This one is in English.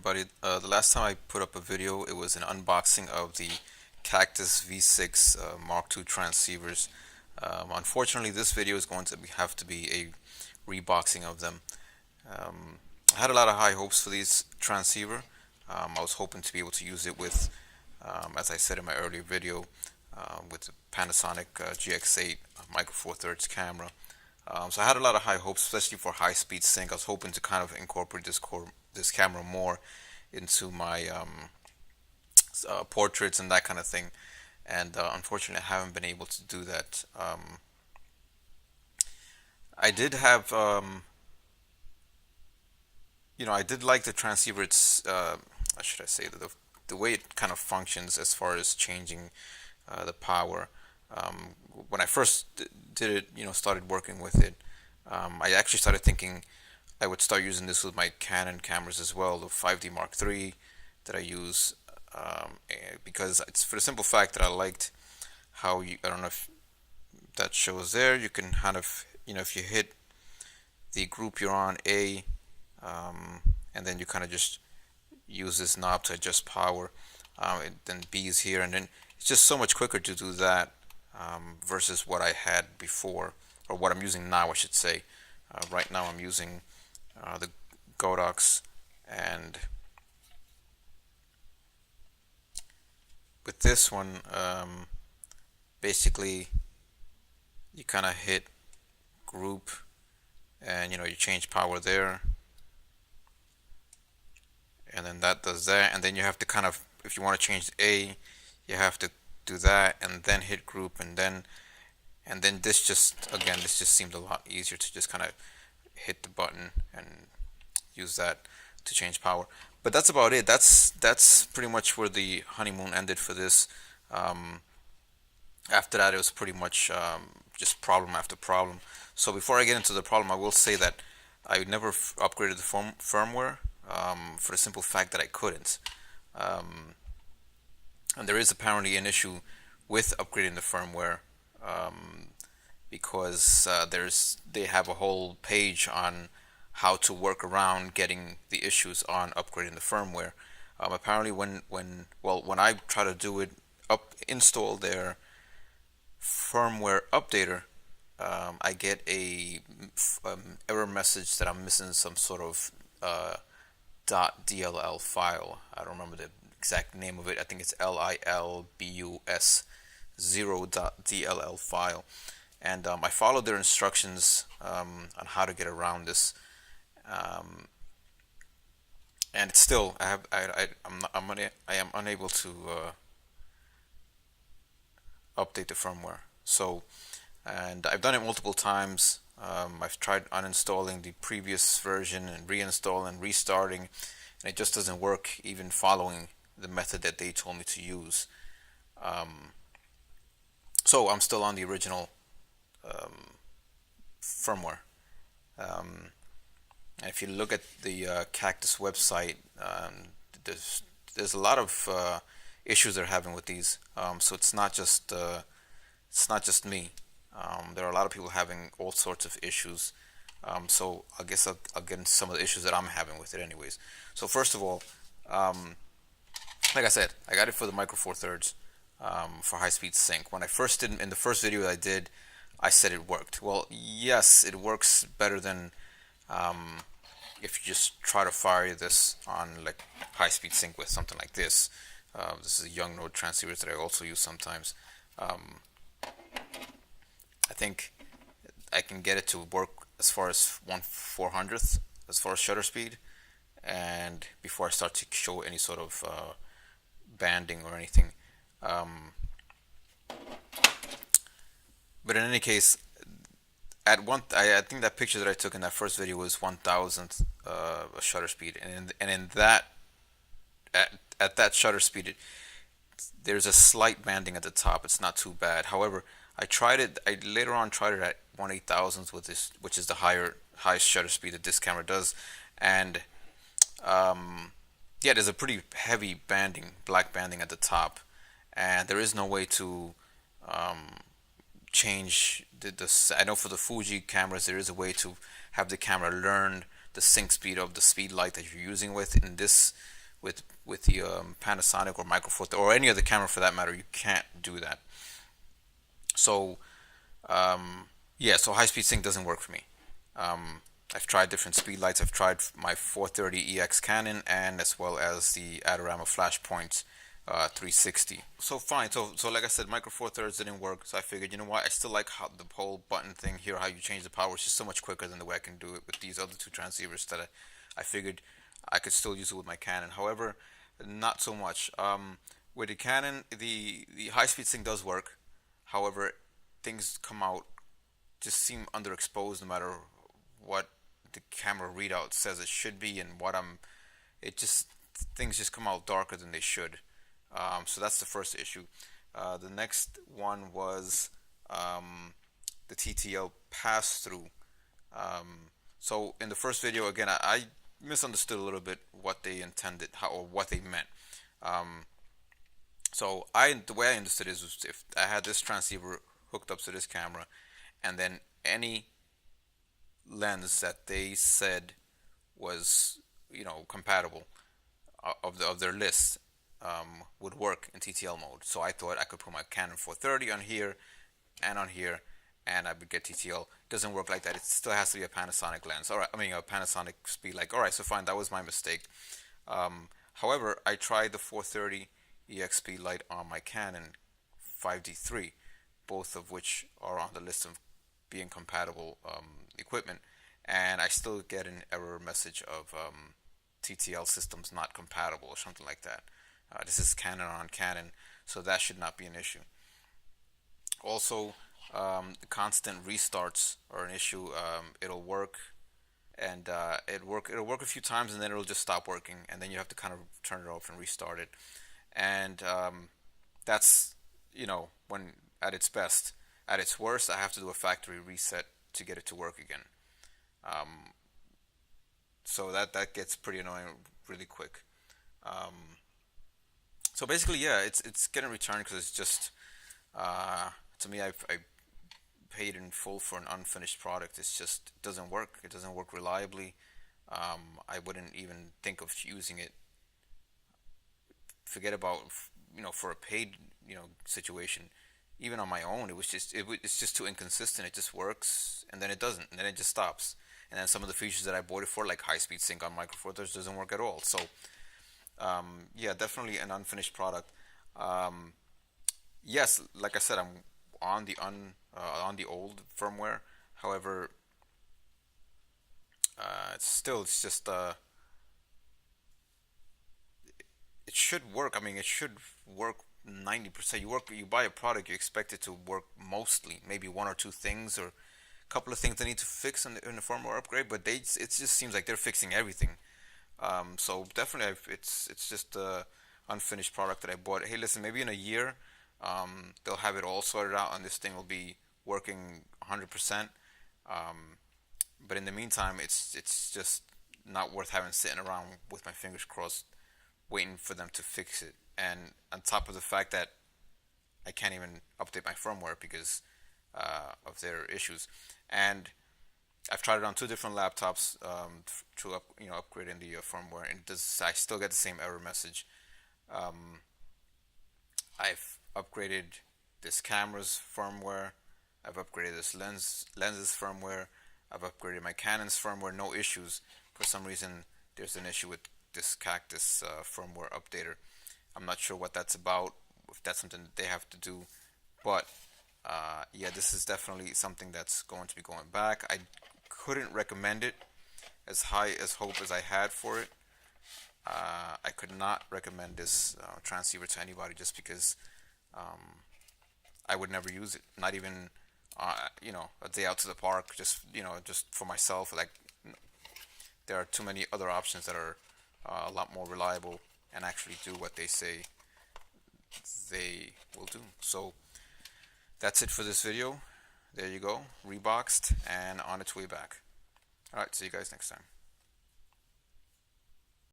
everybody. The last time I put up a video, it was an unboxing of the Cactus V6 Mark II transceivers. Unfortunately, this video is going to have to be a reboxing of them. I had a lot of high hopes for these transceiver. I was hoping to be able to use it with, as I said in my earlier video, with the Panasonic GX8 Micro Four Thirds camera. So I had a lot of high hopes, especially for high-speed sync. I was hoping to kind of incorporate this camera more into my portraits and that kind of thing. And unfortunately, I haven't been able to do that. I did have, I did like the transceiver. It's, how should I say, the way it kind of functions as far as changing the power. When I first did it, started working with it, I actually started thinking I would start using this with my Canon cameras as well, the 5D Mark III that I use, because it's for the simple fact that I liked how I don't know if that shows there, you can kind of, if you hit the group you're on, A, and then you kind of just use this knob to adjust power, and then B is here, and then it's just so much quicker to do that versus what I had before, or what I'm using now, I should say. Right now I'm using the Godox, and with this one, basically you kind of hit group, and you change power there, and then that does that, and then you have to kind of, if you want to change A, you have to do that and then hit group, and then this just seemed a lot easier to just kind of hit the button and use that to change power. But that's about it. That's pretty much where the honeymoon ended for this. After that, it was pretty much just problem after problem. So before I get into the problem, I will say that I never upgraded the firmware for the simple fact that I couldn't. And there is apparently an issue with upgrading the firmware, because they have a whole page on how to work around getting the issues on upgrading the firmware. Apparently, when I try to do it, install their firmware updater, I get a error message that I'm missing some sort of .dll file. I don't remember the exact name of it. I think it's LILBUS 0.dll file, and I followed their instructions on how to get around this, and it's still I am unable to update the firmware. So, and I've done it multiple times. I've tried uninstalling the previous version and reinstalling, restarting, and it just doesn't work, even following the method that they told me to use. So I'm still on the original firmware. And if you look at the Cactus website, there's a lot of issues they're having with these. So it's not just me. There are a lot of people having all sorts of issues. So I guess I'll get into some of the issues that I'm having with it anyways. So first of all, like I said, I got it for the Micro Four Thirds for high-speed sync. When I first did, in the first video that I did, I said it worked. Well, yes, it works better than if you just try to fire this on like high-speed sync with something like this. This is a young node transceivers that I also use sometimes. I think I can get it to work as far as 1/400th as far as shutter speed, and before I start to show any sort of banding or anything. But in any case, I think that picture that I took in that first video was 1,000th shutter speed, and in that at that shutter speed, there's a slight banding at the top. It's not too bad. However, I later on tried it at 1/8000th with this, which is the highest shutter speed that this camera does, and yeah, there's a pretty heavy banding, black banding at the top, and there is no way to change I know for the Fuji cameras there is a way to have the camera learn the sync speed of the speed light that you're using with. In this with the Panasonic or Micro Four or any other camera for that matter. You can't do that. So yeah, so high speed sync doesn't work for me. I've tried different speed lights. I've tried my 430EX Canon and as well as the Adorama Flashpoint 360. So fine. So like I said, Micro Four Thirds didn't work. So I figured, you know what? I still like how the whole button thing here, how you change the power. It's just so much quicker than the way I can do it with these other two transceivers that I figured I could still use it with my Canon. However, not so much. With the Canon, the high speed sync does work. However, things come out just seem underexposed no matter what the camera readout says it should be and what it just things just come out darker than they should. So that's the first issue. The next one was the TTL pass through. So in the first video, again, I misunderstood a little bit what they intended, or what they meant. So the way I understood it is if I had this transceiver hooked up to this camera, and then any lens that they said was, compatible of their list would work in TTL mode. So I thought I could put my Canon 430 on here and on here, and I would get TTL. It doesn't work like that. It still has to be a Panasonic lens. All right, I mean a Panasonic speed. Like, all right, so fine, that was my mistake. However, I tried the 430 EX speed light on my Canon 5D3, both of which are on the list of being compatible equipment, and I still get an error message of TTL systems not compatible or something like that. This is Canon on Canon, so that should not be an issue. Also, the constant restarts are an issue. It'll work, and it'll work a few times, and then it'll just stop working, and then you have to kind of turn it off and restart it. And that's, when at its best. At its worst, I have to do a factory reset to get it to work again. So that gets pretty annoying really quick. So basically, yeah, it's getting returned because it's just, to me, I paid in full for an unfinished product. It's just, it doesn't work. It doesn't work reliably. I wouldn't even think of using it. Forget about, for a paid, situation. Even on my own, it's just too inconsistent. It just works, and then it doesn't, and then it just stops. And then some of the features that I bought it for, like high speed sync on Micro Four Thirds, doesn't work at all. So, yeah, definitely an unfinished product. Yes, like I said, I'm on the old firmware. However, it's just it should work. I mean, it should work 90%. You buy a product, you expect it to work mostly, maybe one or two things or a couple of things they need to fix in the firmware upgrade, but it just seems like they're fixing everything. So definitely, it's just a unfinished product that I bought. Hey, listen, maybe in a year, they'll have it all sorted out, and this thing will be working 100%. But in the meantime, it's just not worth having sitting around with my fingers crossed, waiting for them to fix it. And on top of the fact that I can't even update my firmware because of their issues. And I've tried it on two different laptops to upgrading the firmware, and I still get the same error message. I've upgraded this camera's firmware. I've upgraded this lens's firmware. I've upgraded my Canon's firmware. No issues. For some reason, there's an issue with this Cactus firmware updater. I'm not sure what that's about, if that's something that they have to do, but yeah, this is definitely something that's going to be going back. I couldn't recommend it as high as hope as I had for it. I could not recommend this transceiver to anybody just because I would never use it. Not even a day out to the park. Just for myself. Like, there are too many other options that are a lot more reliable and actually do what they say they will do. So that's it for this video. There you go, reboxed and on its way back. Alright, see you guys next time.